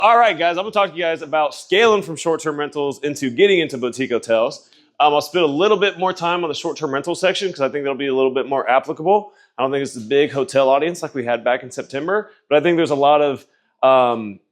All right, guys, I'm gonna talk to you guys about scaling from short-term rentals into getting into boutique hotels. I'll spend a little bit more time on the short-term rental section because I think that'll be a little bit more applicable. I don't think it's a big hotel audience like we had back in September, but I think there's a lot of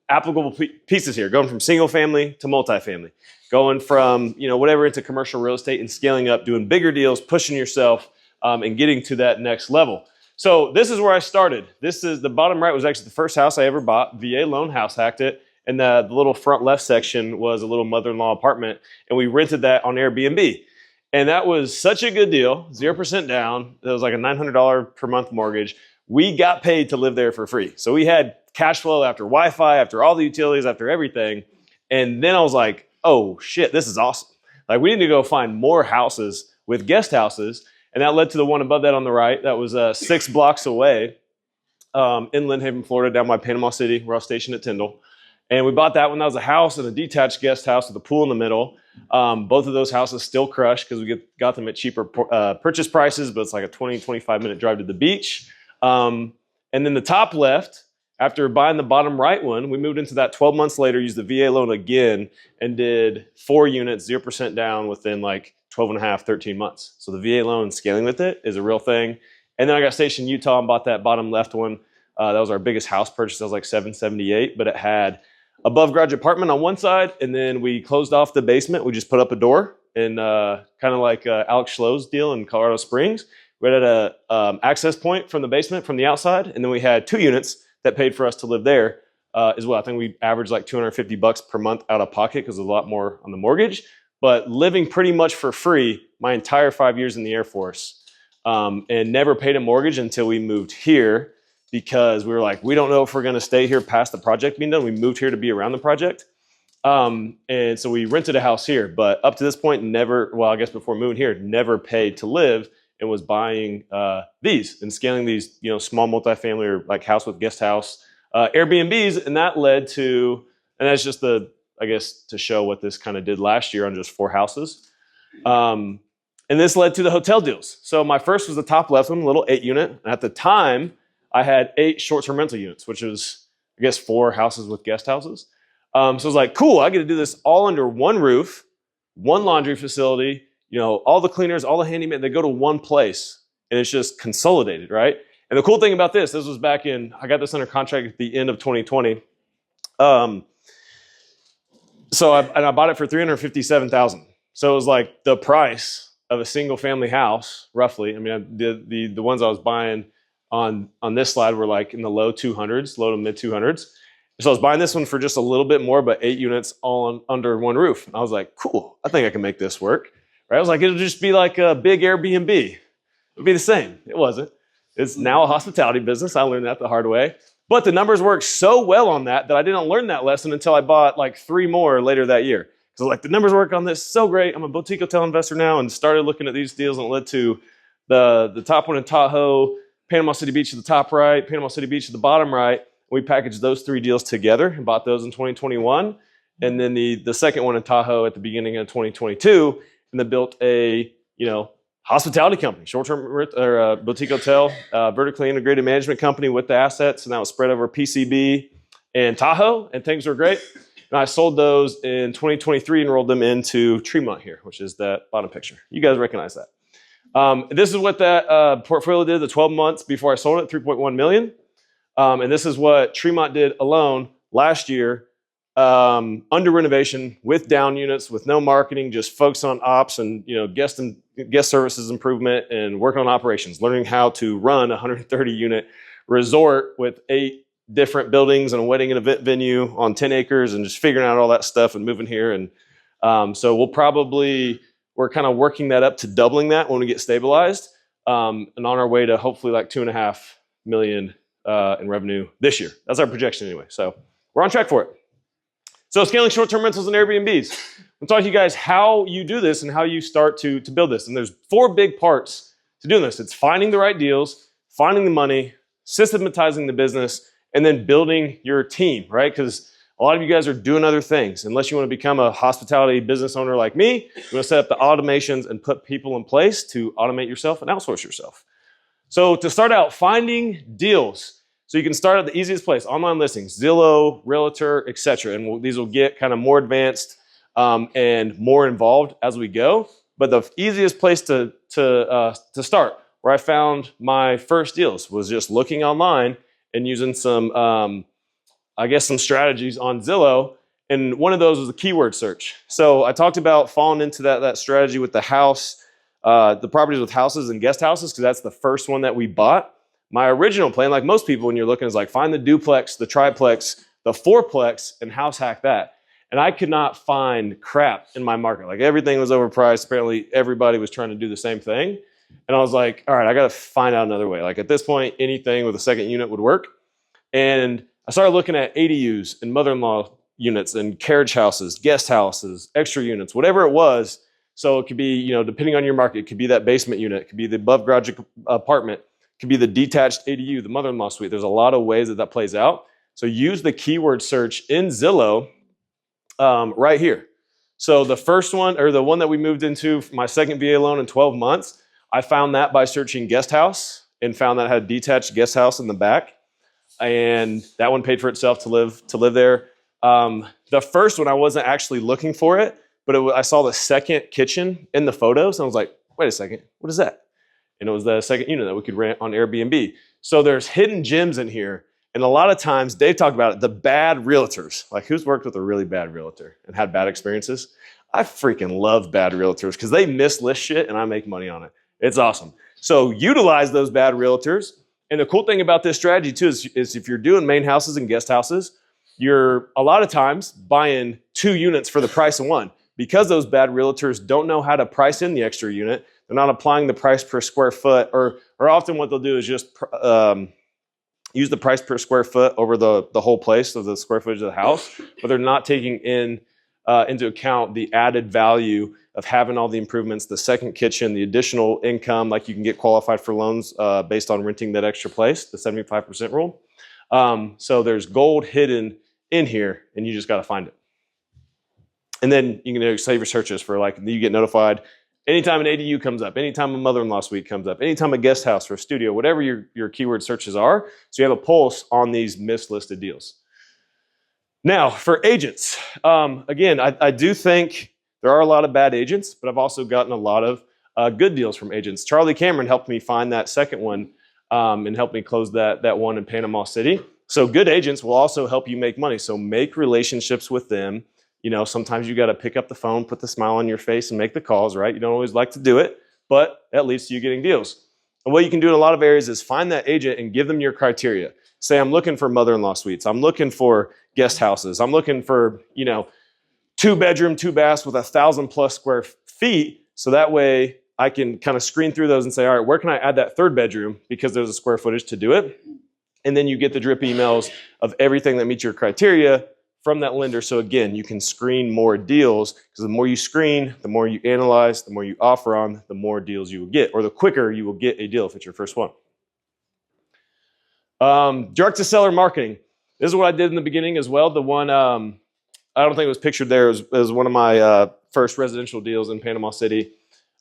applicable pieces here, going from single family to multifamily, going from whatever into commercial real estate and scaling up, doing bigger deals, pushing yourself, and getting to that next level. So this is where I started. This is the bottom right was actually the first house I ever bought. VA loan, house hacked it. And the little front left section was a little mother-in-law apartment. And we rented that on Airbnb. And that was such a good deal, 0% down. It was like a $900 per month mortgage. We got paid to live there for free. So we had cash flow after Wi-Fi, after all the utilities, after everything. And then I was like, oh shit, this is awesome. Like we need to go find more houses with guest houses. And that led to the one above that on the right. That was 6 blocks away in Lynn Haven, Florida, down by Panama City, where I was stationed at Tyndall. And we bought that one. That was a house and a detached guest house with a pool in the middle. Both of those houses still crushed because we got them at cheaper purchase prices, but it's like a 20, 25-minute drive to the beach. And then the top left, after buying the bottom right one, we moved into that 12 months later, used the VA loan again, and did 4 units, 0% down within like 12 and a half, 13 months. So the VA loan scaling with it is a real thing. And then I got stationed in Utah and bought that bottom left one. That was our biggest house purchase. That was like $778, but it had above garage apartment on one side. And then we closed off the basement. We just put up a door and kind of like Alex Schlow's deal in Colorado Springs. We had a access point from the basement from the outside. And then we had 2 units that paid for us to live there as well. I think we averaged like $250 per month out of pocket because there's a lot more on the mortgage. But living pretty much for free my entire 5 years in the Air Force and never paid a mortgage until we moved here because we were like, we don't know if we're going to stay here past the project being done. We moved here to be around the project. And so we rented a house here. But up to this point, never, well, I guess before moving here, never paid to live and was buying these and scaling these, small multifamily or like house with guest house Airbnbs. And that led to, and that's just I guess, to show what this kind of did last year on just 4 houses. And this led to the hotel deals. So my first was the top left one, a little 8 unit. And at the time, I had 8 short-term rental units, which was, I guess, 4 houses with guest houses. So I was like, cool, I get to do this all under one roof, one laundry facility, all the cleaners, all the handyman, they go to one place. And it's just consolidated, right? And the cool thing about this was back in, I got this under contract at the end of 2020. So I bought it for $357,000. So it was like the price of a single family house, roughly. I mean, the ones I was buying on this slide were like in the low 200s, low to mid 200s. So I was buying this one for just a little bit more, but 8 units all under one roof. And I was like, cool, I think I can make this work. Right? I was like, it'll just be like a big Airbnb. It would be the same. It wasn't. It's now a hospitality business. I learned that the hard way. But the numbers worked so well on that I didn't learn that lesson until I bought like 3 more later that year. So like the numbers work on this so great. I'm a boutique hotel investor now and started looking at these deals and it led to the top one in Tahoe, Panama City Beach at the top right, Panama City Beach at the bottom right. We packaged those 3 deals together and bought those in 2021. And then the second one in Tahoe at the beginning of 2022 and then built a, hospitality company, short-term or boutique hotel, vertically integrated management company with the assets, and that was spread over PCB and Tahoe, and things were great. And I sold those in 2023 and rolled them into Tremont here, which is that bottom picture. You guys recognize that. This is what that portfolio did the 12 months before I sold it, 3.1 million. And this is what Tremont did alone last year, under renovation with down units, with no marketing, just focus on ops and guest services improvement and working on operations, learning how to run a 130 unit resort with 8 different buildings and a wedding and event venue on 10 acres and just figuring out all that stuff and moving here. And so we're kind of working that up to doubling that when we get stabilized and on our way to hopefully like 2.5 million in revenue this year. That's our projection anyway. So we're on track for it. So scaling short-term rentals and Airbnbs. I'm talking to you guys how you do this and how you start to build this. And there's 4 big parts to doing this. It's finding the right deals, finding the money, systematizing the business, and then building your team, right? Because a lot of you guys are doing other things. Unless you want to become a hospitality business owner like me, you want to set up the automations and put people in place to automate yourself and outsource yourself. So to start out, finding deals. So you can start at the easiest place, online listings, Zillow, Realtor, etc. And these will get kind of more advanced and more involved as we go. But the easiest place to start, where I found my first deals, was just looking online and using some, I guess, some strategies on Zillow. And one of those was the keyword search. So I talked about falling into that strategy with the house, the properties with houses and guest houses, because that's the first one that we bought. My original plan, like most people when you're looking, is like find the duplex, the triplex, the fourplex, and house hack that. And I could not find crap in my market. Like everything was overpriced. Apparently everybody was trying to do the same thing. And I was like, all right, I got to find out another way. Like at this point, anything with a second unit would work. And I started looking at ADUs and mother-in-law units and carriage houses, guest houses, extra units, whatever it was. So it could be, depending on your market, it could be that basement unit, it could be the above garage apartment, it could be the detached ADU, the mother-in-law suite. There's a lot of ways that plays out. So use the keyword search in Zillow right here. So the first one, or the one that we moved into for my second VA loan in 12 months, I found that by searching guest house and found that it had a detached guest house in the back. And that one paid for itself to live there. The first one, I wasn't actually looking for it, but I saw the second kitchen in the photos, and I was like, wait a second, what is that? And it was the second unit that we could rent on Airbnb. So there's hidden gems in here, and a lot of times, Dave talked about it, the bad realtors. Like, who's worked with a really bad realtor and had bad experiences? I freaking love bad realtors because they mislist shit, and I make money on it. It's awesome. So utilize those bad realtors. And the cool thing about this strategy, too, is if you're doing main houses and guest houses, you're a lot of times buying 2 units for the price of 1. Because those bad realtors don't know how to price in the extra unit, they're not applying the price per square foot, or often what they'll do is just use the price per square foot over the whole place, so the square footage of the house, but they're not taking into account the added value of having all the improvements, the second kitchen, the additional income, like you can get qualified for loans based on renting that extra place, the 75% rule. So there's gold hidden in here, and you just got to find it. And then you can save your searches for, like, you get notified anytime an ADU comes up, anytime a mother-in-law suite comes up, anytime a guest house or a studio, whatever your keyword searches are. So you have a pulse on these mislisted deals. Now, for agents, again, I do think there are a lot of bad agents, but I've also gotten a lot of good deals from agents. Charlie Cameron helped me find that second one and helped me close that one in Panama City. So good agents will also help you make money. So make relationships with them. Sometimes you got to pick up the phone, put the smile on your face, and make the calls, right? You don't always like to do it, but at least you're getting deals. And what you can do in a lot of areas is find that agent and give them your criteria. Say, I'm looking for mother-in-law suites. I'm looking for guest houses. I'm looking for, 2-bedroom, 2-bath with 1,000+ square feet. So that way I can kind of screen through those and say, all right, where can I add that 3rd bedroom? Because there's a square footage to do it. And then you get the drip emails of everything that meets your criteria from that lender. So again, you can screen more deals, because the more you screen, the more you analyze, the more you offer on, the more deals you will get, or the quicker you will get a deal if it's your first one. Direct to seller marketing. This is what I did in the beginning as well. The one, I don't think it was pictured there, it was one of my first residential deals in Panama City.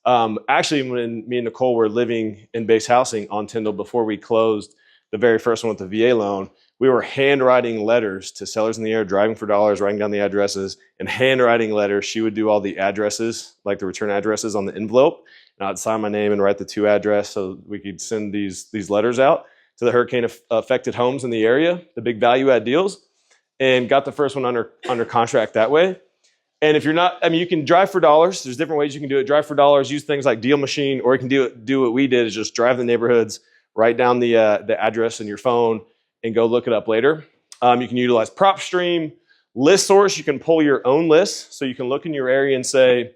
Actually, when me and Nicole were living in base housing on Tyndall before we closed the very first one with the VA loan, we were handwriting letters to sellers in the air, driving for dollars, writing down the addresses, and handwriting letters. She would do all the addresses, like the return addresses on the envelope, and I'd sign my name and write the 2 address so we could send these letters out to the hurricane-affected homes in the area, the big value-add deals, and got the first one under contract that way. And if you're not, you can drive for dollars. There's different ways you can do it. Drive for dollars, use things like Deal Machine, or you can do what we did, is just drive the neighborhoods, write down the address in your phone, and go look it up later. You can utilize PropStream, List Source. You can pull your own list, so you can look in your area and say,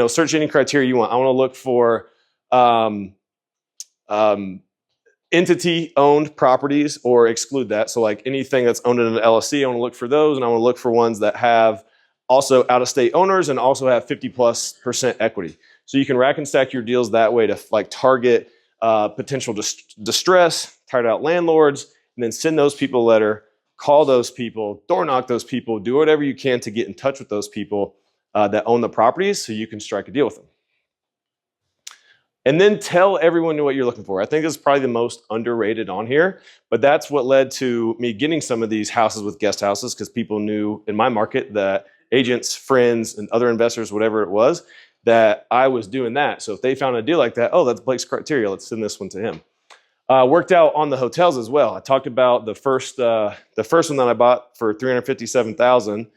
search any criteria you want. I want to look for entity-owned properties, or exclude that. So like anything that's owned in an LLC, I want to look for those, and I want to look for ones that have also out-of-state owners and also have 50+% equity. So you can rack and stack your deals that way to like target potential distress, tired out landlords, and then send those people a letter, call those people, door knock those people, do whatever you can to get in touch with those people that own the properties so you can strike a deal with them. And then tell everyone what you're looking for. I think it's probably the most underrated on here, but that's what led to me getting some of these houses with guest houses, because people knew in my market that agents, friends, and other investors, whatever it was, that I was doing that. So if they found a deal like that, oh, that's Blake's criteria, let's send this one to him. Worked out on the hotels as well. I talked about the first one that I bought for $357,000,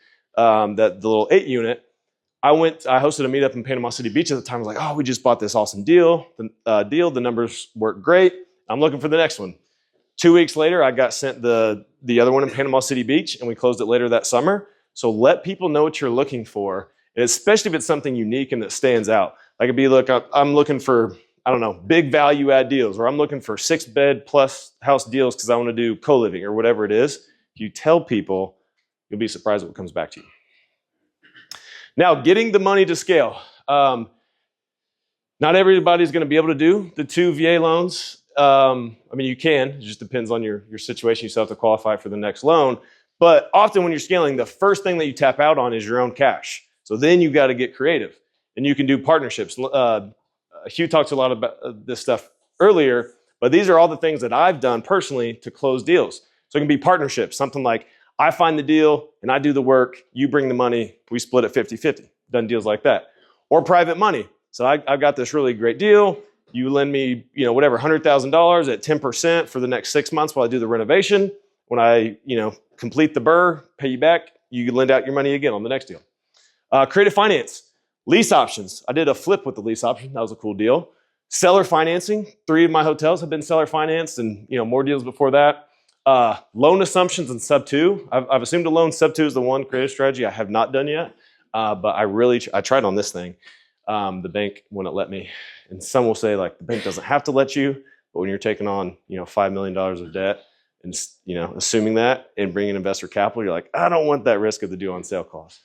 that the little 8-unit. I hosted a meetup in Panama City Beach at the time. I was like, oh, we just bought this awesome deal. The numbers work great. I'm looking for the next one. 2 weeks later, I got sent the other one in Panama City Beach, and we closed it later that summer. So let people know what you're looking for, and especially if it's something unique and that stands out. Like it'd be, look, I'm looking for, I don't know, big value add deals, or I'm looking for 6-bed plus house deals because I want to do co-living or whatever it is. If you tell people, you'll be surprised what comes back to you. Now, getting the money to scale. Not everybody's going to be able to do the 2 VA loans. I mean, you can. It just depends on your situation. You still have to qualify for the next loan. But often when you're scaling, the first thing that you tap out on is your own cash. So then you've got to get creative. And you can do partnerships. Hugh talked a lot about this stuff earlier, but these are all the things that I've done personally to close deals. So it can be partnerships, something like I find the deal and I do the work, you bring the money, we split it 50-50. Done deals like that. Or private money. So I've got this really great deal. You lend me, whatever, $100,000 at 10% for the next 6 months while I do the renovation. When I, complete the BRRRR, pay you back, you lend out your money again on the next deal. Creative finance, lease options. I did a flip with the lease option. That was a cool deal. Seller financing. 3 of my hotels have been seller financed, and more deals before that. Loan assumptions and sub 2. I've assumed a loan. Sub 2 is the one creative strategy I have not done yet, but I tried on this thing. The bank wouldn't let me. And some will say like the bank doesn't have to let you, but when you're taking on $5 million of debt and assuming that and bringing investor capital, you're like, I don't want that risk of the deal on sale cost.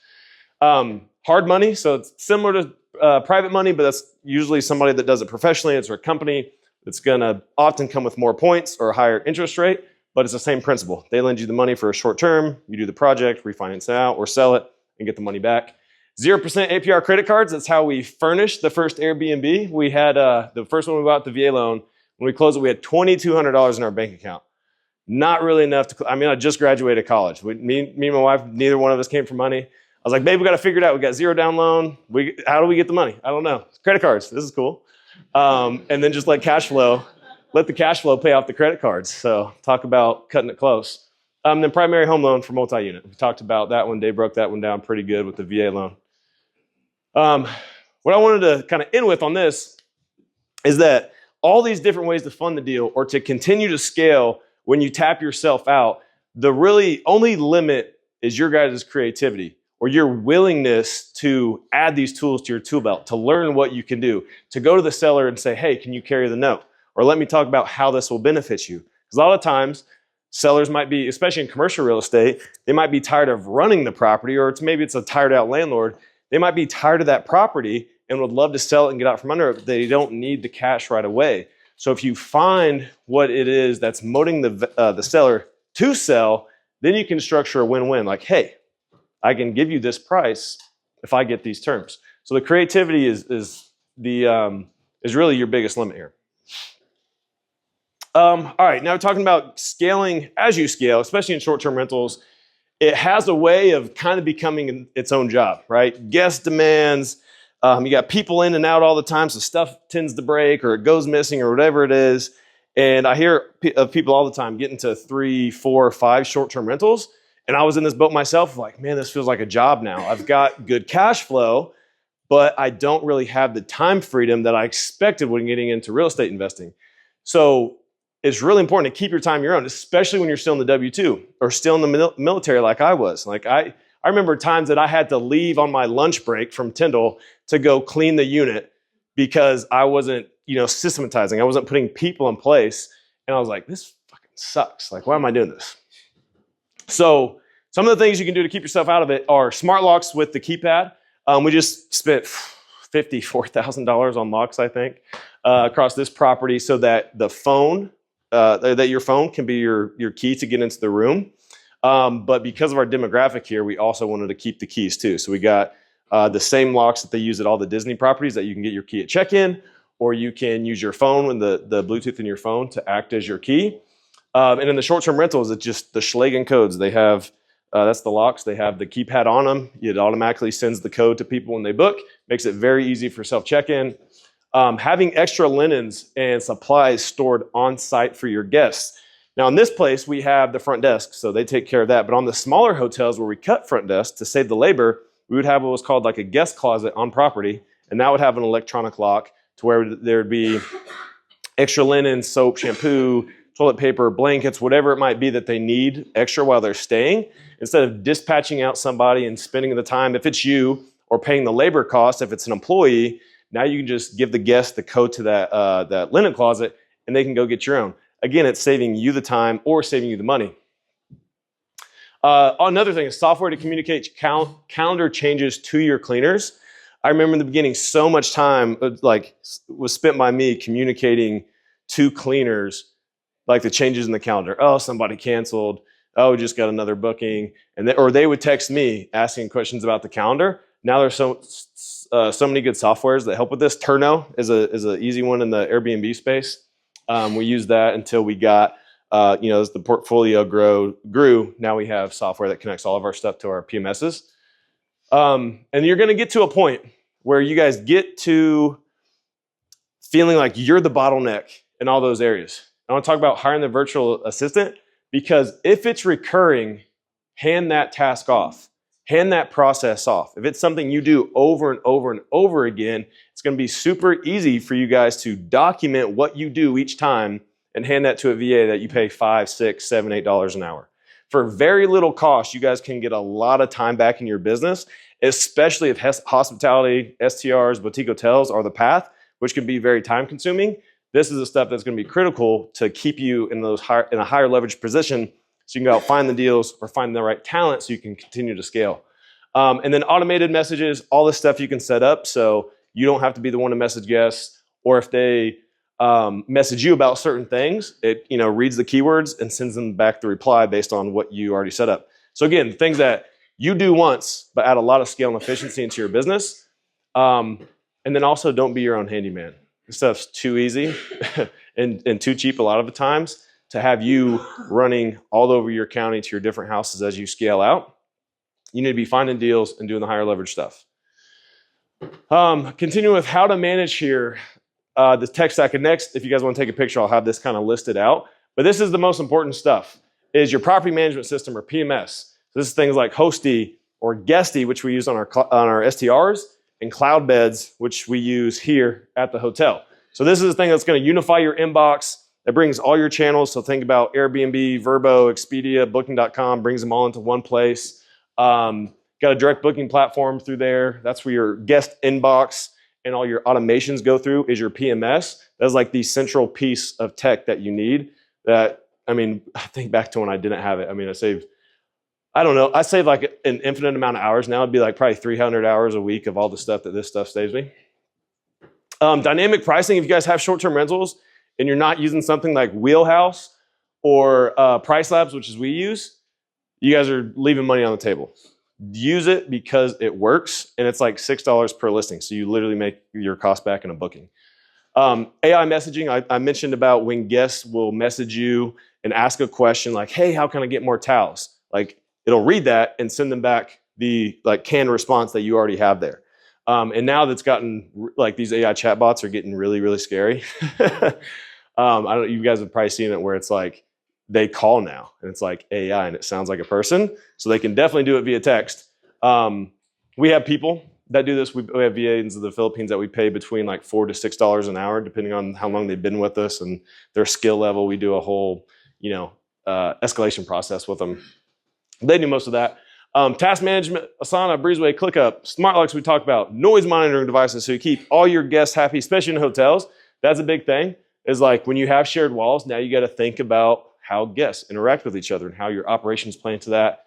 Hard money, so it's similar to private money, but that's usually somebody that does it professionally. It's a company that's going to often come with more points or a higher interest rate, but it's the same principle. They lend you the money for a short term, you do the project, refinance it out, or sell it and get the money back. 0% APR credit cards, that's how we furnished the first Airbnb. We had the first one we bought, the VA loan. When we closed it, we had $2,200 in our bank account. Not really enough to, I just graduated college. Me and my wife, neither one of us came from money. I was like, babe, we got to figure it out. We got 0 down loan. How do we get the money? I don't know. Credit cards, this is cool. And then just let the cash flow pay off the credit cards. So talk about cutting it close. Then primary home loan for multi-unit. We talked about that one. Dave broke that one down pretty good with the VA loan. What I wanted to kind of end with on this is that all these different ways to fund the deal or to continue to scale when you tap yourself out, the really only limit is your guys' creativity or your willingness to add these tools to your tool belt, to learn what you can do, to go to the seller and say, hey, can you carry the note? Or let me talk about how this will benefit you. Because a lot of times, sellers might be, especially in commercial real estate, they might be tired of running the property, or maybe it's a tired out landlord. They might be tired of that property and would love to sell it and get out from under it, but they don't need the cash right away. So if you find what it is that's motivating the seller to sell, then you can structure a win-win. Like, hey, I can give you this price if I get these terms. So the creativity is really your biggest limit here. All right, now we're talking about scaling as you scale, especially in short-term rentals. It has a way of kind of becoming its own job, right? Guest demands. You got people in and out all the time, so stuff tends to break or it goes missing or whatever it is. And I hear of people all the time getting to 3, 4, 5 short-term rentals. And I was in this boat myself, like, man, this feels like a job now. I've got good cash flow, but I don't really have the time freedom that I expected when getting into real estate investing. So it's really important to keep your time your own, especially when you're still in the W-2 or still in the military like I was. Like I remember times that I had to leave on my lunch break from Tyndall to go clean the unit because I wasn't, systematizing. I wasn't putting people in place. And I was like, this fucking sucks. Like, why am I doing this? So some of the things you can do to keep yourself out of it are smart locks with the keypad. We just spent $54,000 on locks, I think, across this property so that the phone, that your phone can be your key to get into the room. But because of our demographic here, we also wanted to keep the keys too. So we got the same locks that they use at all the Disney properties that you can get your key at check-in, or you can use your phone and the Bluetooth in your phone to act as your key. And in the short-term rentals, it's just the Schlagen codes. They have, that's the locks. They have the keypad on them. It automatically sends the code to people when they book. Makes it very easy for self-check-in. Having extra linens and supplies stored on site for your guests. Now in this place, we have the front desk, so they take care of that. But on the smaller hotels where we cut front desk to save the labor, we would have what was called like a guest closet on property, and that would have an electronic lock to where there'd be extra linen, soap, shampoo, toilet paper, blankets, whatever it might be that they need extra while they're staying. Instead of dispatching out somebody and spending the time, if it's you, or paying the labor cost, if it's an employee, now you can just give the guest the code to that linen closet and they can go get your own. Again, it's saving you the time or saving you the money. Another thing is software to communicate calendar changes to your cleaners. I remember in the beginning, so much time was spent by me communicating to cleaners like the changes in the calendar. Oh, somebody canceled. Oh, we just got another booking. Or they would text me asking questions about the calendar. Now there's so many good softwares that help with this. Turno is an easy one in the Airbnb space. We used that until we got, as the portfolio grew, now we have software that connects all of our stuff to our PMSs. And you're going to get to a point where you guys get to feeling like you're the bottleneck in all those areas. I want to talk about hiring the virtual assistant, because if it's recurring, hand that task off. Hand that process off. If it's something you do over and over and over again, it's going to be super easy for you guys to document what you do each time and hand that to a VA that you pay $5, $6, $7, $8 an hour. For very little cost, you guys can get a lot of time back in your business, especially if hospitality, STRs, boutique hotels are the path, which can be very time consuming. This is the stuff that's going to be critical to keep you in a higher leverage position, so you can go out, find the deals, or find the right talent so you can continue to scale. And then automated messages, all this stuff you can set up so you don't have to be the one to message guests, or if they message you about certain things, it reads the keywords and sends them back the reply based on what you already set up. So again, things that you do once, but add a lot of scale and efficiency into your business. And then also don't be your own handyman. This stuff's too easy and too cheap a lot of the times to have you running all over your county to your different houses as you scale out. You need to be finding deals and doing the higher leverage stuff. Continuing with how to manage here, the tech stack. And next, if you guys want to take a picture, I'll have this kind of listed out. But this is the most important stuff, is your property management system, or PMS. So this is things like Hosty or Guesty, which we use on our STRs, and Cloud Beds, which we use here at the hotel. So this is the thing that's going to unify your inbox. It brings all your channels. So think about Airbnb, Vrbo, Expedia, Booking.com, brings them all into one place. Got a direct booking platform through there. That's where your guest inbox and all your automations go through, is your PMS. That's like the central piece of tech that you need. I think back to when I didn't have it. I saved like an infinite amount of hours. Now it'd be like probably 300 hours a week of all the stuff that this stuff saves me. Dynamic pricing. If you guys have short-term rentals and you're not using something like Wheelhouse or Price Labs, which is we use, you guys are leaving money on the table. Use it because it works, and it's like $6 per listing. So you literally make your cost back in a booking. AI messaging. I mentioned about when guests will message you and ask a question like, hey, how can I get more towels? Like, it'll read that and send them back the canned response that you already have there. And now that's gotten, these AI chatbots are getting really, really scary. You guys have probably seen it where it's like they call now and it's like AI and it sounds like a person. So they can definitely do it via text. We have people that do this. We have VAs in the Philippines that we pay between like $4 to $6 an hour, depending on how long they've been with us and their skill level. We do a whole, escalation process with them. They do most of that. Task management, Asana, Breezeway, ClickUp, smart locks we talked about, noise monitoring devices so you keep all your guests happy, especially in hotels. That's a big thing, is like when you have shared walls, now you got to think about how guests interact with each other and how your operations play into that.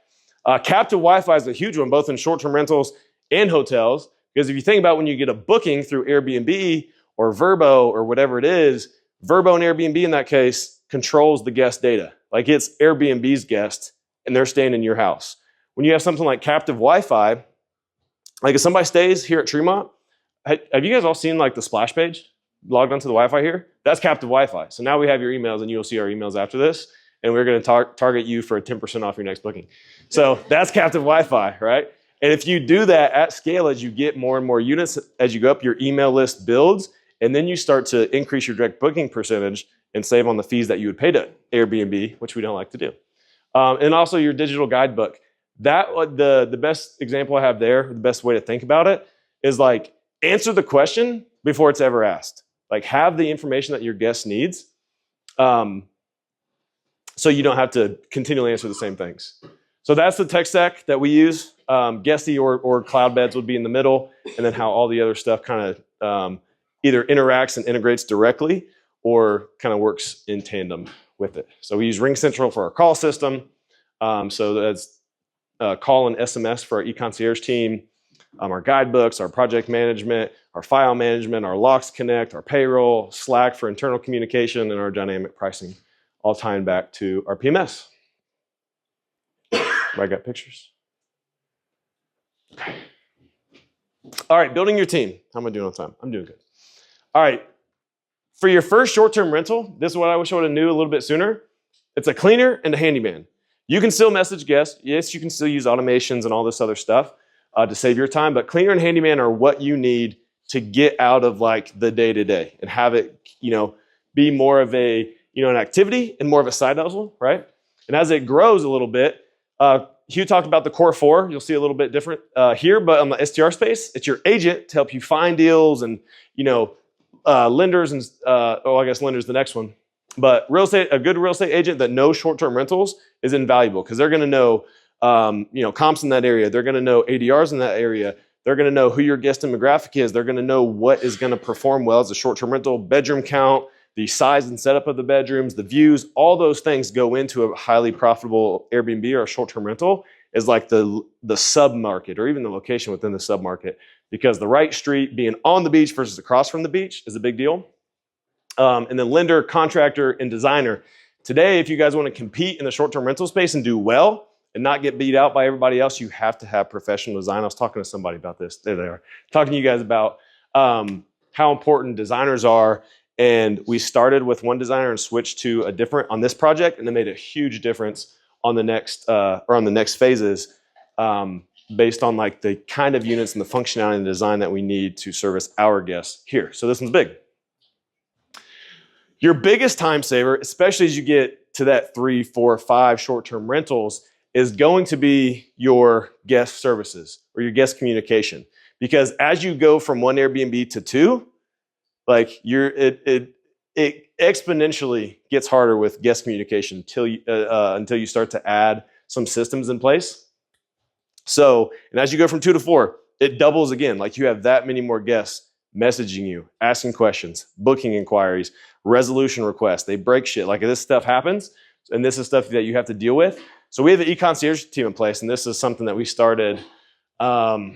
Captive Wi-Fi is a huge one, both in short-term rentals and hotels, because if you think about when you get a booking through Airbnb or Vrbo or whatever it is, Vrbo and Airbnb in that case controls the guest data. Like it's Airbnb's guest and they're staying in your house. When you have something like captive Wi-Fi, like if somebody stays here at Tremont, have you guys all seen like the splash page? logged onto the Wi-Fi here, that's captive Wi-Fi. So now we have your emails, and you'll see our emails after this, and we're going to target you for a 10% off your next booking. So that's captive Wi-Fi, right? And if you do that at scale, as you get more and more units, as you go up, your email list builds, and then you start to increase your direct booking percentage and save on the fees that you would pay to Airbnb, which we don't like to do. And also your digital guidebook. The best example I have there, the best way to think about it is like answer the question before it's ever asked. Like have the information that your guest needs, so you don't have to continually answer the same things. So that's the tech stack that we use. Guesty or cloud beds would be in the middle, and then how all the other stuff kind of either interacts and integrates directly or kind of works in tandem with it. So we use RingCentral for our call system. So that's call and SMS for our e-concierge team, our guidebooks, our project management, our file management, our Locks Connect, our payroll, Slack for internal communication, and our dynamic pricing, all tying back to our PMS. I got pictures? Okay. All right, building your team. How am I doing on time? I'm doing good. All right, for your first short-term rental, this is what I wish I would have knew a little bit sooner. It's a cleaner and a handyman. You can still message guests. Yes, you can still use automations and all this other stuff to save your time, but cleaner and handyman are what you need to get out of like the day-to-day and have it, be more of a, an activity and more of a side hustle, right? And as it grows a little bit, Hugh talked about the core four. You'll see a little bit different here, but on the STR space, it's your agent to help you find deals and, lenders and, I guess lender's the next one. But a good real estate agent that knows short-term rentals is invaluable because they're going to know, comps in that area. They're going to know ADRs in that area. They're going to know who your guest demographic is. They're going to know what is going to perform well as a short-term rental, bedroom count, the size and setup of the bedrooms, the views, all those things go into a highly profitable Airbnb or a short-term rental is like the sub-market or even the location within the sub-market, because the right street being on the beach versus across from the beach is a big deal. And then lender, contractor, and designer. Today, if you guys want to compete in the short-term rental space and do well and not get beat out by everybody else, you have to have professional design. I was talking to somebody about this. There they are. Talking to you guys about how important designers are. And we started with one designer and switched to a different on this project, and it made a huge difference on the next phases based on like the kind of units and the functionality and the design that we need to service our guests here. So this one's big. Your biggest time saver, especially as you get to that 3, 4, 5 short-term rentals, is going to be your guest services or your guest communication. Because as you go from one Airbnb to 2, like it exponentially gets harder with guest communication until you start to add some systems in place. So, and as you go from 2 to 4, it doubles again. Like you have that many more guests messaging you, asking questions, booking inquiries, resolution requests. They break shit. Like this stuff happens, and this is stuff that you have to deal with. So we have the e-concierge team in place, and this is something that we started the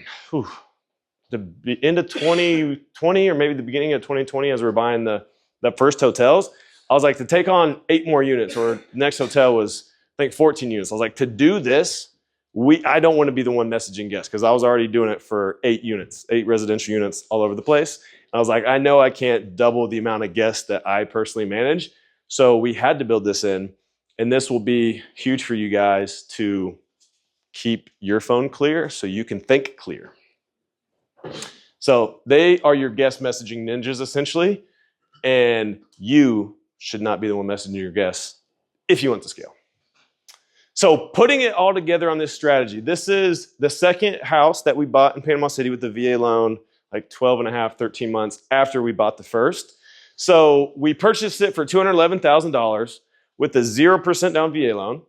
end of 2020 or maybe the beginning of 2020 as we were buying the first hotels. I was like, to take on 8 more units, or the next hotel was, I think, 14 units. I was like, to do this, I don't want to be the one messaging guests because I was already doing it for 8 residential units all over the place. And I was like, I know I can't double the amount of guests that I personally manage. So we had to build this in. And this will be huge for you guys to keep your phone clear so you can think clear. So they are your guest messaging ninjas, essentially. And you should not be the one messaging your guests if you want to scale. So putting it all together on this strategy, this is the second house that we bought in Panama City with the VA loan, like 12 and a half, 13 months after we bought the first. So we purchased it for $211,000 with a 0% down VA loan.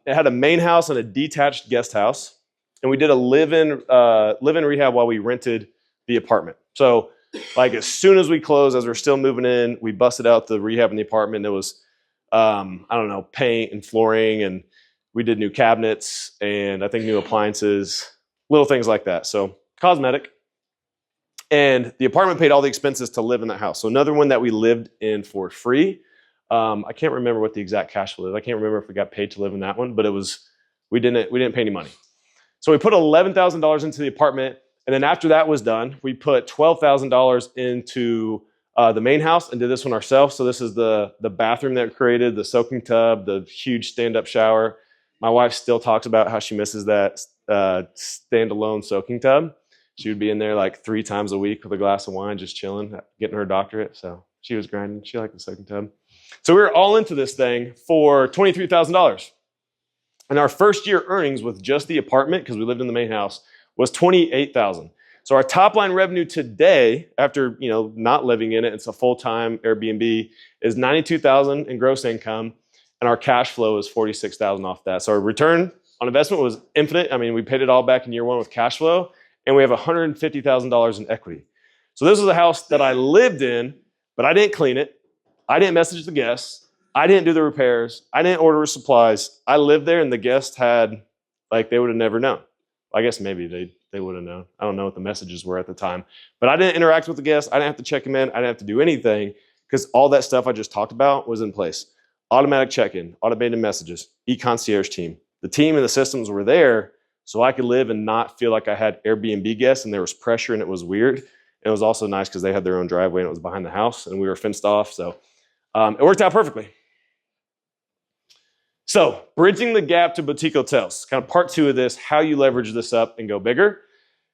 It had a main house and a detached guest house. And we did a live-in rehab while we rented the apartment. So like as soon as we closed, as we're still moving in, we busted out the rehab in the apartment. It was, paint and flooring, and we did new cabinets and I think new appliances, little things like that. So cosmetic. And the apartment paid all the expenses to live in that house. So another one that we lived in for free. I can't remember what the exact cash flow is. I can't remember if we got paid to live in that one, but we didn't pay any money. So we put $11,000 into the apartment. And then after that was done, we put $12,000 into the main house and did this one ourselves. So this is the bathroom that we created, the soaking tub, the huge stand-up shower. My wife still talks about how she misses that standalone soaking tub. She would be in there like 3 times a week with a glass of wine, just chilling, getting her doctorate. So she was grinding. She liked the soaking tub. So we were all into this thing for $23,000. And our first year earnings with just the apartment, because we lived in the main house, was $28,000. So our top line revenue today, after not living in it, it's a full-time Airbnb, is $92,000 in gross income, and our cash flow is $46,000 off that. So our return on investment was infinite. I mean, we paid it all back in year 1 with cash flow, and we have $150,000 in equity. So this was a house that I lived in, but I didn't clean it. I didn't message the guests. I didn't do the repairs. I didn't order supplies. I lived there, and the guests had, they would have never known. I guess maybe they would have known. I don't know what the messages were at the time. But I didn't interact with the guests. I didn't have to check them in. I didn't have to do anything because all that stuff I just talked about was in place. Automatic check-in, automated messages, e-concierge team. The team and the systems were there so I could live and not feel like I had Airbnb guests and there was pressure and it was weird. And it was also nice because they had their own driveway and it was behind the house and we were fenced off. So it worked out perfectly. So bridging the gap to boutique hotels, kind of part 2 of this, how you leverage this up and go bigger.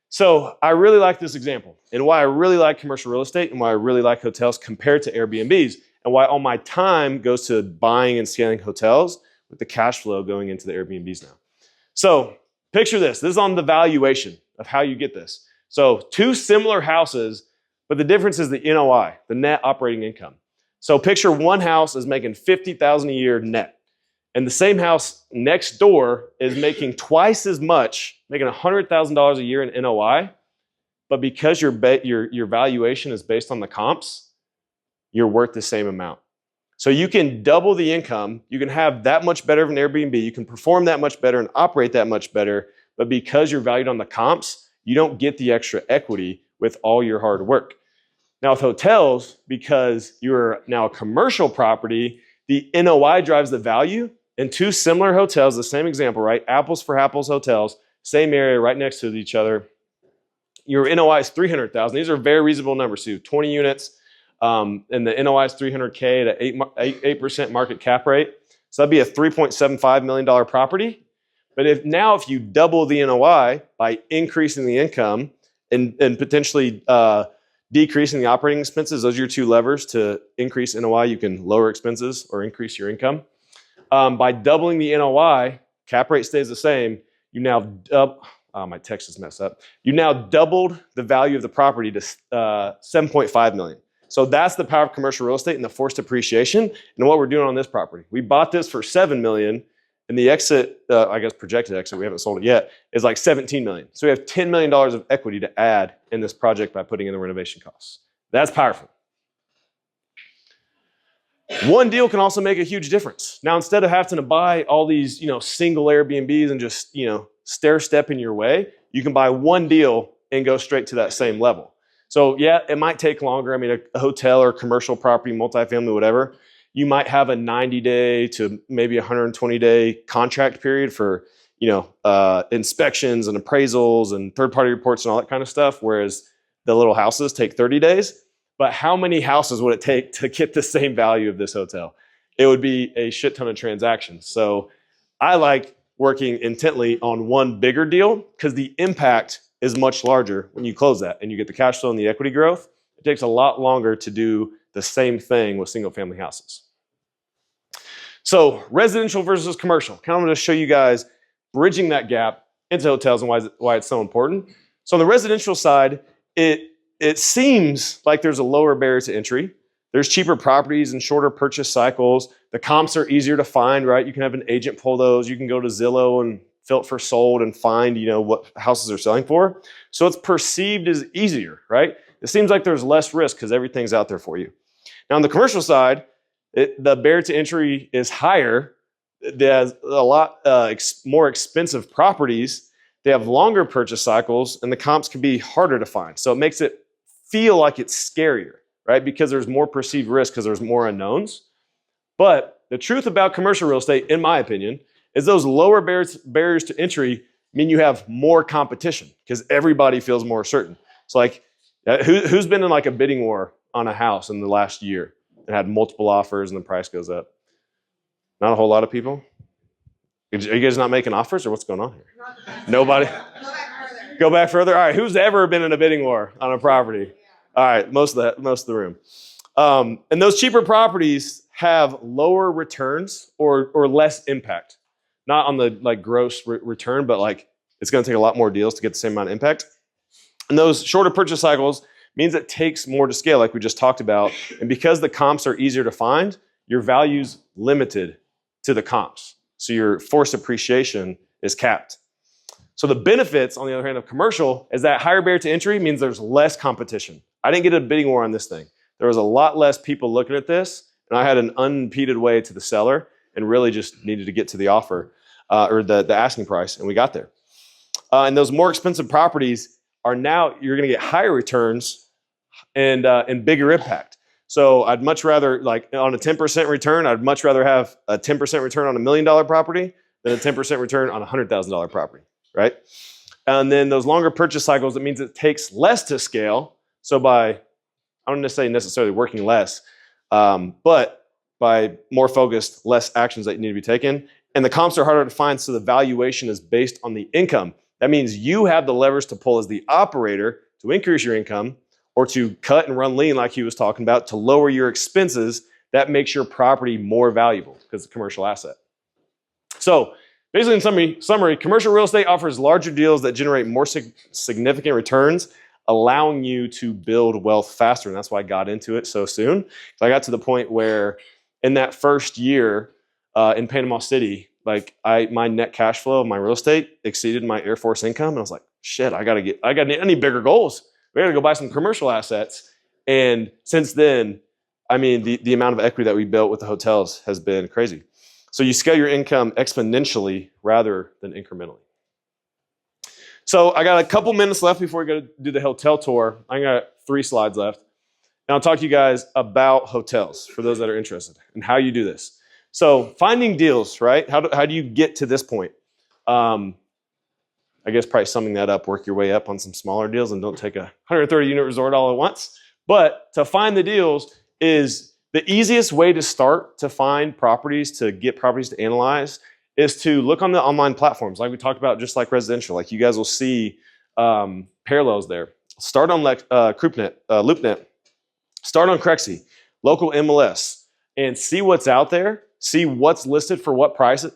So I really like this example and why I really like commercial real estate and why I really like hotels compared to Airbnbs and why all my time goes to buying and scaling hotels with the cash flow going into the Airbnbs now. So picture this. This is on the valuation of how you get this. So 2 similar houses, but the difference is the NOI, the net operating income. So picture one house is making $50,000 a year net. And the same house next door is making twice as much, making $100,000 a year in NOI, but because your valuation is based on the comps, you're worth the same amount. So you can double the income, you can have that much better of an Airbnb, you can perform that much better and operate that much better, but because you're valued on the comps, you don't get the extra equity with all your hard work. Now with hotels, because you're now a commercial property, the NOI drives the value. In 2 similar hotels, the same example, right? Apples for apples hotels, same area, right next to each other. Your NOI is $300,000. These are very reasonable numbers too. 20 units, and the NOI is $300K at 8% market cap rate. So that'd be a $3.75 million property. But if you double the NOI by increasing the income and potentially decreasing the operating expenses, those are your 2 levers to increase NOI. You can lower expenses or increase your income. By doubling the NOI, cap rate stays the same. You now my text is messed up. You now doubled the value of the property to $7.5 million. So that's the power of commercial real estate and the forced appreciation and what we're doing on this property. We bought this for $7 million, and the exit, projected exit, we haven't sold it yet, is like $17 million. So we have $10 million of equity to add in this project by putting in the renovation costs. That's powerful. One deal can also make a huge difference. Now, instead of having to buy all these, single Airbnbs and just, stair step in your way, you can buy one deal and go straight to that same level. So yeah, it might take longer. I mean, a hotel or commercial property, multifamily, whatever, you might have a 90-day to maybe 120-day contract period for, inspections and appraisals and third-party reports and all that kind of stuff, whereas the little houses take 30 days. But how many houses would it take to get the same value of this hotel? It would be a shit ton of transactions. So I like working intently on one bigger deal because the impact is much larger when you close that and you get the cash flow and the equity growth. It takes a lot longer to do the same thing with single family houses. So residential versus commercial. Kind of going to show you guys bridging that gap into hotels and why it's so important. So on the residential side, it seems like there's a lower barrier to entry. There's cheaper properties and shorter purchase cycles. The comps are easier to find, right? You can have an agent pull those. You can go to Zillow and filter for sold and find, what houses are selling for. So it's perceived as easier, right? It seems like there's less risk because everything's out there for you. Now on the commercial side, the barrier to entry is higher. There's a lot more expensive properties. They have longer purchase cycles and the comps can be harder to find. So it makes it feel like it's scarier, right? Because there's more perceived risk because there's more unknowns. But the truth about commercial real estate, in my opinion, is those lower barriers to entry mean you have more competition because everybody feels more certain. It's like, who's been in like a bidding war on a house in the last year and had multiple offers and the price goes up? Not a whole lot of people? Are you guys not making offers or what's going on here? Nobody? Go back further? All right, who's ever been in a bidding war on a property? All right, most of the room. And those cheaper properties have lower returns or less impact. Not on the gross return, but it's going to take a lot more deals to get the same amount of impact. And those shorter purchase cycles means it takes more to scale, like we just talked about. And because the comps are easier to find, your value's limited to the comps. So your forced appreciation is capped. So the benefits, on the other hand, of commercial is that higher barrier to entry means there's less competition. I didn't get a bidding war on this thing. There was a lot less people looking at this, and I had an unimpeded way to the seller and really just needed to get to the offer or the asking price, and we got there. And those more expensive properties are now, you're going to get higher returns and bigger impact. So I'd much rather, on a 10% return, I'd much rather have a 10% return on $1 million property than a 10% return on a $100,000 property, right? And then those longer purchase cycles, it means it takes less to scale. So I don't necessarily working less, but by more focused, less actions that need to be taken. And the comps are harder to find, so the valuation is based on the income. That means you have the levers to pull as the operator to increase your income or to cut and run lean like he was talking about, to lower your expenses. That makes your property more valuable because it's a commercial asset. So basically in summary, commercial real estate offers larger deals that generate more significant returns, allowing you to build wealth faster. And that's why I got into it so soon. So I got to the point where in that first year in Panama City, my net cash flow of my real estate exceeded my Air Force income. And I was like, shit, I need bigger goals. We got to go buy some commercial assets. And since then, the amount of equity that we built with the hotels has been crazy. So you scale your income exponentially rather than incrementally. So I got a couple minutes left before we go do the hotel tour. I got 3 slides left. And I'll talk to you guys about hotels for those that are interested and how you do this. So finding deals, right? How do you get to this point? I guess probably summing that up, work your way up on some smaller deals and don't take a 130 unit resort all at once. But to find the deals is the easiest way to start to find properties, to get properties to analyze, is to look on the online platforms like we talked about, just like residential. Like you guys will see parallels there. Start on LoopNet, start on Crexy, local MLS, and see what's out there. See what's listed for what prices,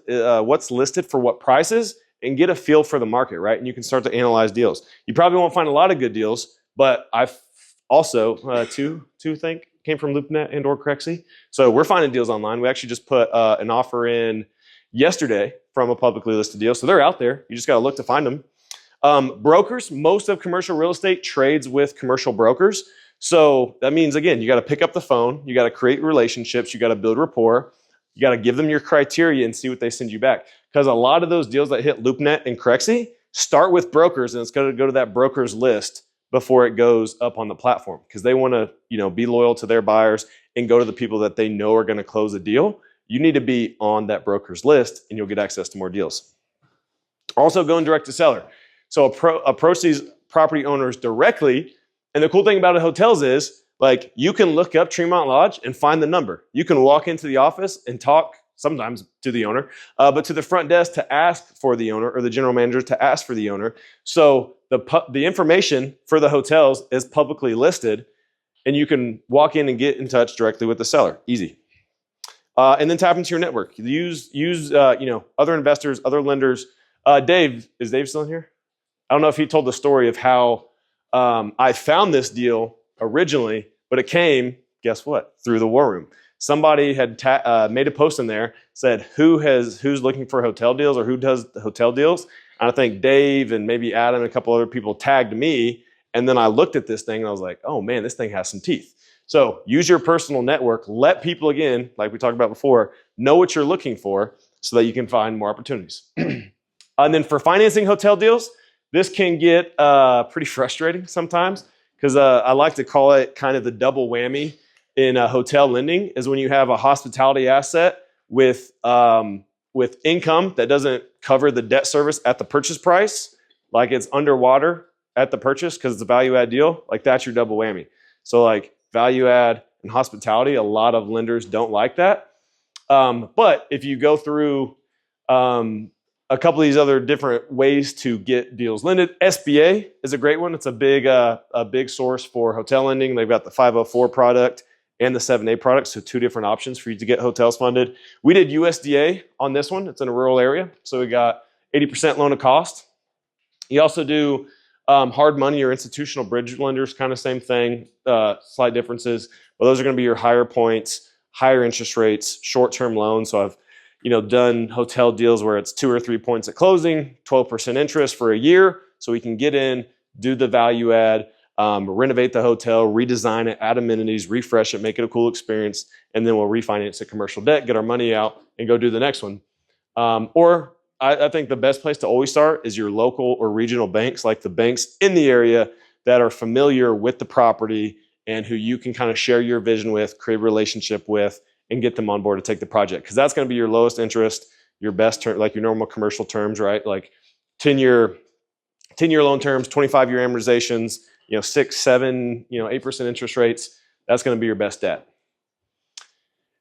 and get a feel for the market, right? And you can start to analyze deals. You probably won't find a lot of good deals, but I've also two think came from LoopNet and or Crexy. So we're finding deals online. We actually just put an offer in yesterday from a publicly listed deal. So they're out there. You just got to look to find them. Brokers, most of commercial real estate trades with commercial brokers. So that means, again, you got to pick up the phone. You got to create relationships. You got to build rapport. You got to give them your criteria and see what they send you back. Because a lot of those deals that hit LoopNet and Crexy start with brokers, and it's going to go to that broker's list before it goes up on the platform, because they want to, be loyal to their buyers and go to the people that they know are going to close a deal. You need to be on that broker's list, and you'll get access to more deals. Also, going direct to seller. So approach these property owners directly. And the cool thing about hotels is, you can look up Tremont Lodge and find the number. You can walk into the office and talk sometimes to the owner, but to the front desk to ask for the owner, or the general manager to ask for the owner. So the information for the hotels is publicly listed, and you can walk in and get in touch directly with the seller. Easy. And then tap into your network. Use other investors, other lenders. Dave, is Dave still in here? I don't know if he told the story of how I found this deal originally, but it came, guess what? Through the war room. Somebody had made a post in there, said who's looking for hotel deals or who does the hotel deals. And I think Dave and maybe Adam and a couple other people tagged me. And then I looked at this thing and I was like, oh man, this thing has some teeth. So use your personal network. Let people, again, like we talked about before, know what you're looking for so that you can find more opportunities. And then for financing hotel deals, this can get pretty frustrating sometimes, because I like to call it kind of the double whammy in hotel lending, is when you have a hospitality asset with income that doesn't cover the debt service at the purchase price, like it's underwater at the purchase because it's a value add deal, that's your double whammy. So value add, and hospitality. A lot of lenders don't like that. But if you go through a couple of these other different ways to get deals lended, SBA is a great one. It's a big source for hotel lending. They've got the 504 product and the 7A product, so 2 different options for you to get hotels funded. We did USDA on this one. It's in a rural area, so we got 80% loan to cost. You also do hard money or institutional bridge lenders, kind of same thing, slight differences. But those are going to be your higher points, higher interest rates, short-term loans. So I've done hotel deals where it's 2 or 3 points at closing, 12% interest for a year, so we can get in, do the value add, renovate the hotel, redesign it, add amenities, refresh it, make it a cool experience, and then we'll refinance the commercial debt, get our money out, and go do the next one. Or I think the best place to always start is your local or regional banks, like the banks in the area that are familiar with the property and who you can kind of share your vision with, create a relationship with, and get them on board to take the project. Because that's going to be your lowest interest, your best term, like your normal commercial terms, right? Like 10-year loan terms, 25-year amortizations, 6, 7, 8% interest rates. That's going to be your best debt.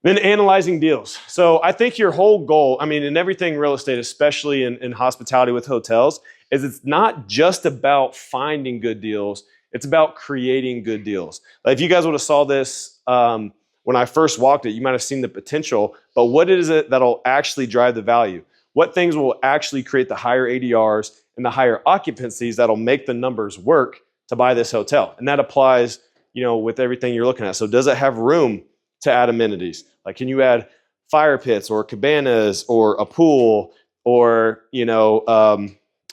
Then analyzing deals. So I think your whole goal, in everything real estate, especially in hospitality with hotels, is it's not just about finding good deals. It's about creating good deals. Like if you guys would have saw this when I first walked it, you might have seen the potential, but what is it that'll actually drive the value? What things will actually create the higher ADRs and the higher occupancies that'll make the numbers work to buy this hotel? And that applies, with everything you're looking at. So does it have room to add amenities? Like, can you add fire pits or cabanas or a pool or,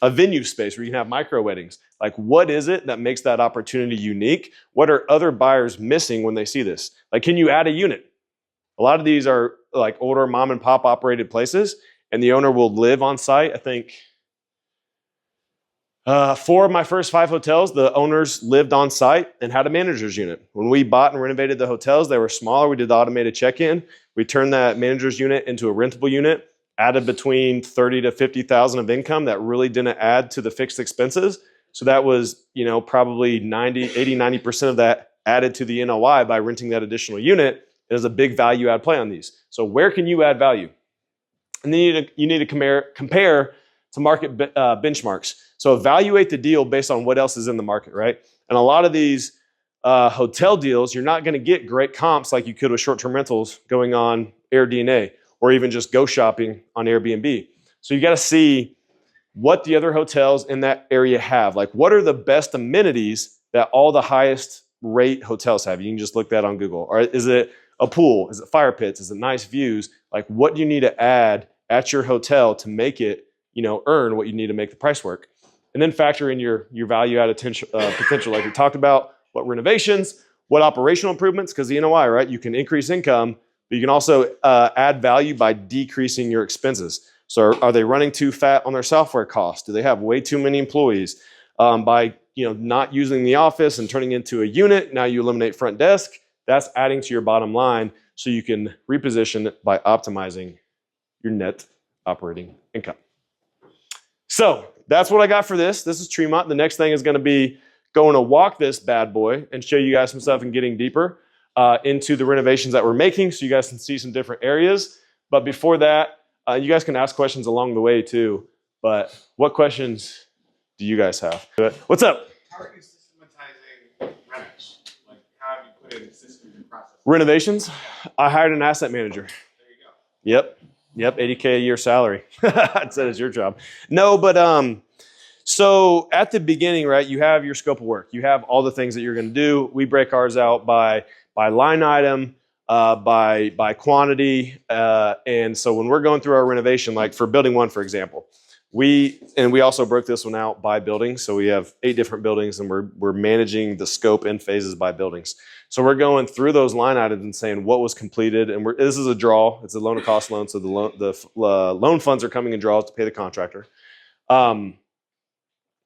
a venue space where you can have micro weddings? Like, what is it that makes that opportunity unique? What are other buyers missing when they see this? Like, can you add a unit? A lot of these are like older mom and pop operated places, and the owner will live on site. I think 4 of my first 5 hotels, the owners lived on site and had a manager's unit. When we bought and renovated the hotels, they were smaller. We did the automated check-in. We turned that manager's unit into a rentable unit, added between $30,000 to $50,000 of income that really didn't add to the fixed expenses. So that was, probably 90% of that added to the NOI by renting that additional unit. There's a big value add play on these. So where can you add value? And then you need to compare to market benchmarks. So evaluate the deal based on what else is in the market, right? And a lot of these hotel deals, you're not going to get great comps like you could with short-term rentals going on AirDNA or even just go shopping on Airbnb. So you got to see what the other hotels in that area have. Like, what are the best amenities that all the highest rate hotels have? You can just look that on Google. Or is it a pool? Is it fire pits? Is it nice views? Like, what do you need to add at your hotel to make it, earn what you need to make the price work? And then factor in your value added potential, like we talked about, what renovations, what operational improvements, because the NOI, right? You can increase income, but you can also add value by decreasing your expenses. So are they running too fat on their software costs? Do they have way too many employees? By not using the office and turning into a unit, now you eliminate front desk. That's adding to your bottom line, so you can reposition it by optimizing your net operating income. So that's what I got for this. This is Tremont. The next thing is going to be going to walk this bad boy and show you guys some stuff and getting deeper into the renovations that we're making, so you guys can see some different areas. But before that, you guys can ask questions along the way too. But what questions do you guys have? What's up? How are you systematizing rentals? Like, how have you put in systems and processes? Renovations? I hired an asset manager. There you go. Yep, $80K a year salary. I'd say it's your job. No, but so at the beginning, right, you have your scope of work. You have all the things that you're going to do. We break ours out by line item, by quantity. And so when we're going through our renovation, like for building 1, for example, we also broke this one out by building. So we have 8 different buildings, and we're managing the scope and phases by buildings. So we're going through those line items and saying what was completed. And this is a draw. It's a loan to cost loan. So the loan funds are coming in draws to pay the contractor.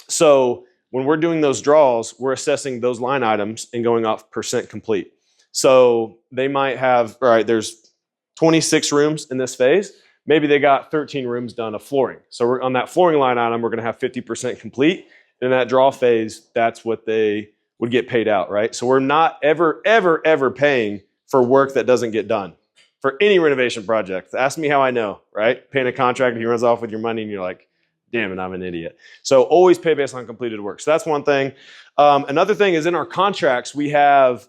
So when we're doing those draws, we're assessing those line items and going off % complete. So they might have, all right, there's 26 rooms in this phase. Maybe they got 13 rooms done of flooring. So we're on that flooring line item, we're going to have 50% complete. In that draw phase, that's what they would get paid out, right? So we're not ever paying for work that doesn't get done for any renovation project. Ask me how I know, right? Paying a contractor, he runs off with your money and you're like, damn it, I'm an idiot. So always pay based on completed work. So that's one thing. Another thing is in our contracts, we have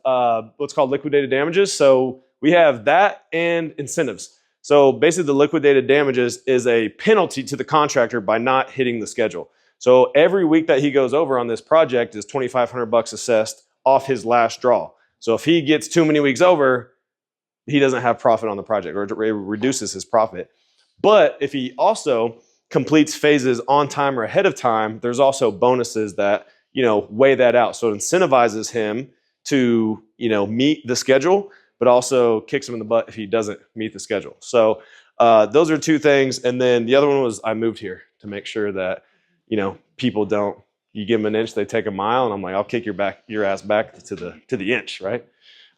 what's called liquidated damages. So we have that and incentives. So basically the liquidated damages is a penalty to the contractor by not hitting the schedule. So every week that he goes over on this project is $2,500 assessed off his last draw. So if he gets too many weeks over, he doesn't have profit on the project, or it reduces his profit. But if he also completes phases on time or ahead of time, there's also bonuses that, weigh that out. So it incentivizes him to, meet the schedule, but also kicks him in the butt if he doesn't meet the schedule. So those are two things. And then the other one was I moved here to make sure that, people don't, you give them an inch, they take a mile. And I'm like, I'll kick your ass back to the inch, right?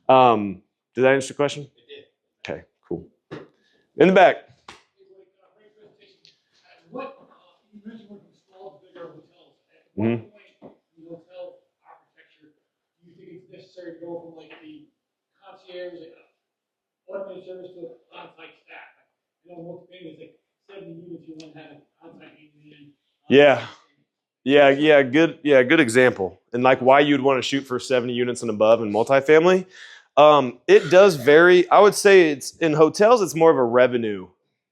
Did that answer the question? It did. Okay, cool. In the back. What you mentioned with small, bigger hotels. At Mhm. what point in hotel architecture do you think it's necessary to go from like the concierge, like automated service to on-site staff? Multi-family is like 70 units. You want to have an on-site engineer. Yeah, good example. And like why you'd want to shoot for 70 units and above in multifamily. It does vary. I would say it's in hotels, it's more of a revenue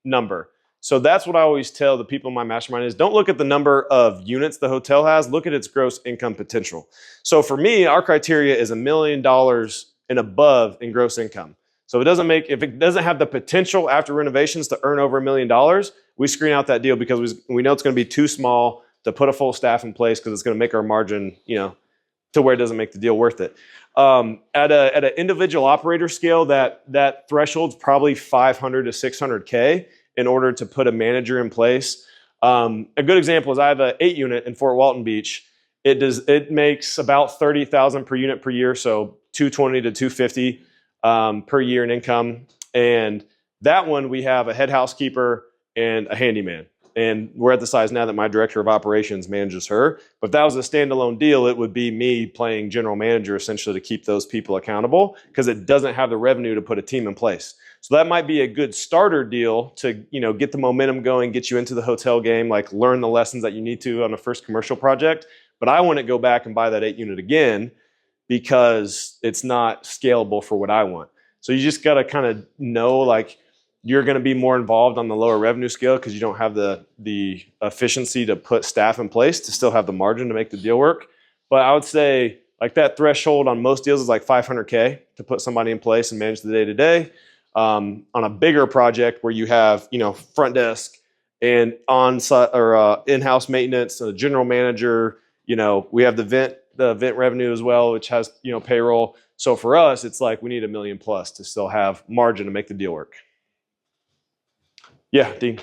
number. So that's what I always tell the people in my mastermind is don't look at the number of units the hotel has, look at its gross income potential. So for me, our criteria is $1 million and above in gross income. So if it doesn't have the potential after renovations to earn over $1 million, we screen out that deal because we know it's going to be too small to put a full staff in place because it's going to make our margin, to where it doesn't make the deal worth it. At an individual operator scale, that threshold's probably 500 to 600K in order to put a manager in place. A good example is I have an 8-unit in Fort Walton Beach. It makes about $30,000 per unit per year, so $220 to $250 per year in income. And that one we have a head housekeeper and a handyman. And we're at the size now that my director of operations manages her. But if that was a standalone deal, it would be me playing general manager essentially to keep those people accountable because it doesn't have the revenue to put a team in place. So that might be a good starter deal to, get the momentum going, get you into the hotel game, like learn the lessons that you need to on the first commercial project. But I wouldn't go back and buy that 8-unit again because it's not scalable for what I want. So you just got to kind of know, like, you're going to be more involved on the lower revenue scale because you don't have the efficiency to put staff in place to still have the margin to make the deal work. But I would say like that threshold on most deals is like 500K to put somebody in place and manage the day-to-day. On a bigger project where you have, front desk and on-site or in-house maintenance, a general manager, we have the vent revenue as well, which has, payroll. So for us, it's like we need $1 million plus to still have margin to make the deal work. Yeah, Dean.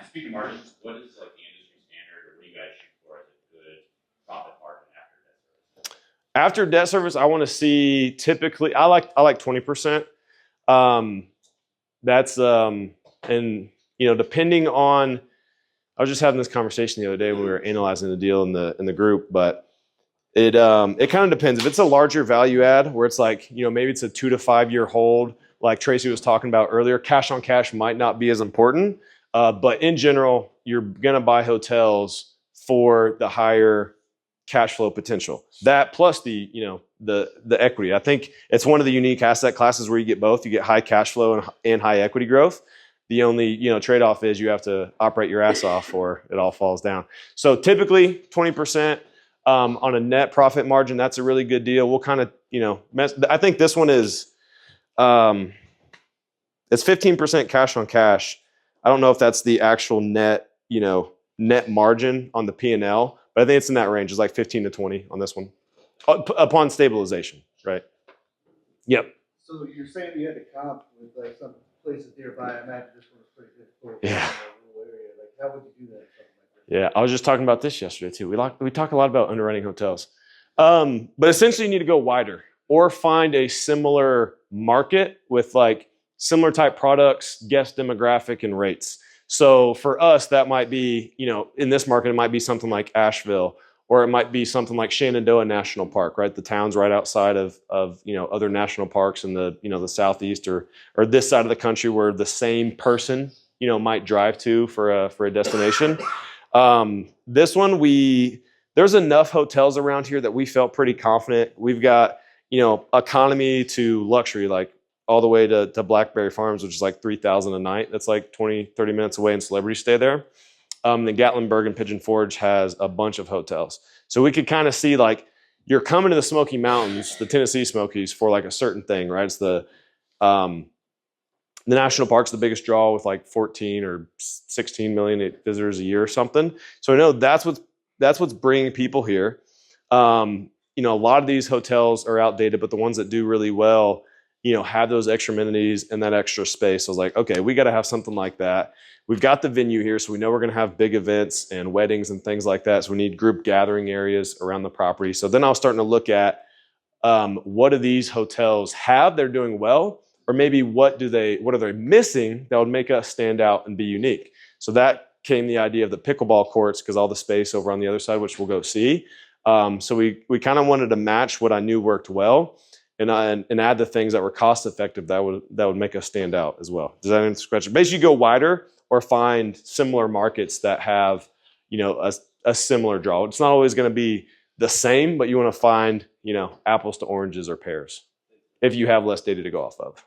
Speaking of margins, what is like the industry standard, or what do you guys shoot for as a good profit margin after debt service? After debt service, I want to see typically. I like 20%. That's and depending on. I was just having this conversation the other day when we were analyzing the deal in the group, but it kind of depends. If it's a larger value add where it's like maybe it's a 2 to 5 year hold. Like Tracy was talking about earlier, cash on cash might not be as important, but in general, you're gonna buy hotels for the higher cash flow potential. That plus the equity. I think it's one of the unique asset classes where you get both. You get high cash flow and high equity growth. The only trade-off is you have to operate your ass off, or it all falls down. So typically 20% on a net profit margin. That's a really good deal. We'll kind of I think this one is. It's 15% cash on cash. I don't know if that's the actual net margin on the P&L, but I think it's in that range. It's like 15 to 20 on this one upon stabilization, right? Yep. So you're saying you had to comp with like some places nearby. I imagine this one was pretty difficult. Yeah. In a rural area. Like, how would you do that? Yeah, I was just talking about this yesterday too. We talk a lot about underwriting hotels, but essentially you need to go wider or find a similar market with like similar type products, guest demographic, and rates. So for us, that might be in this market, it might be something like Asheville or it might be something like Shenandoah National Park, right? The town's right outside of other national parks in the the southeast or this side of the country where the same person might drive to for a destination. This one there's enough hotels around here that we felt pretty confident. We've got economy to luxury, like all the way to Blackberry Farms, which is like $3,000 a night. That's like 20-30 minutes away, and celebrities stay there. Then Gatlinburg and Pigeon Forge has a bunch of hotels. So we could kind of see like you're coming to the Smoky Mountains, the Tennessee Smokies, for like a certain thing, right? It's the national park's the biggest draw with like 14 or 16 million visitors a year or something. So I know that's what's bringing people here. A lot of these hotels are outdated, but the ones that do really well, have those extra amenities and that extra space. So I was like, okay, we got to have something like that. We've got the venue here, so we know we're going to have big events and weddings and things like that. So we need group gathering areas around the property. So then I was starting to look at what do these hotels have they're doing well, or maybe what are they missing that would make us stand out and be unique. So that came the idea of the pickleball courts, because all the space over on the other side, which we'll go see. So we kind of wanted to match what I knew worked well, and add the things that were cost effective that would make us stand out as well. Does that answer the question? Basically, go wider or find similar markets that have a similar draw. It's not always going to be the same, but you want to find apples to oranges or pears if you have less data to go off of.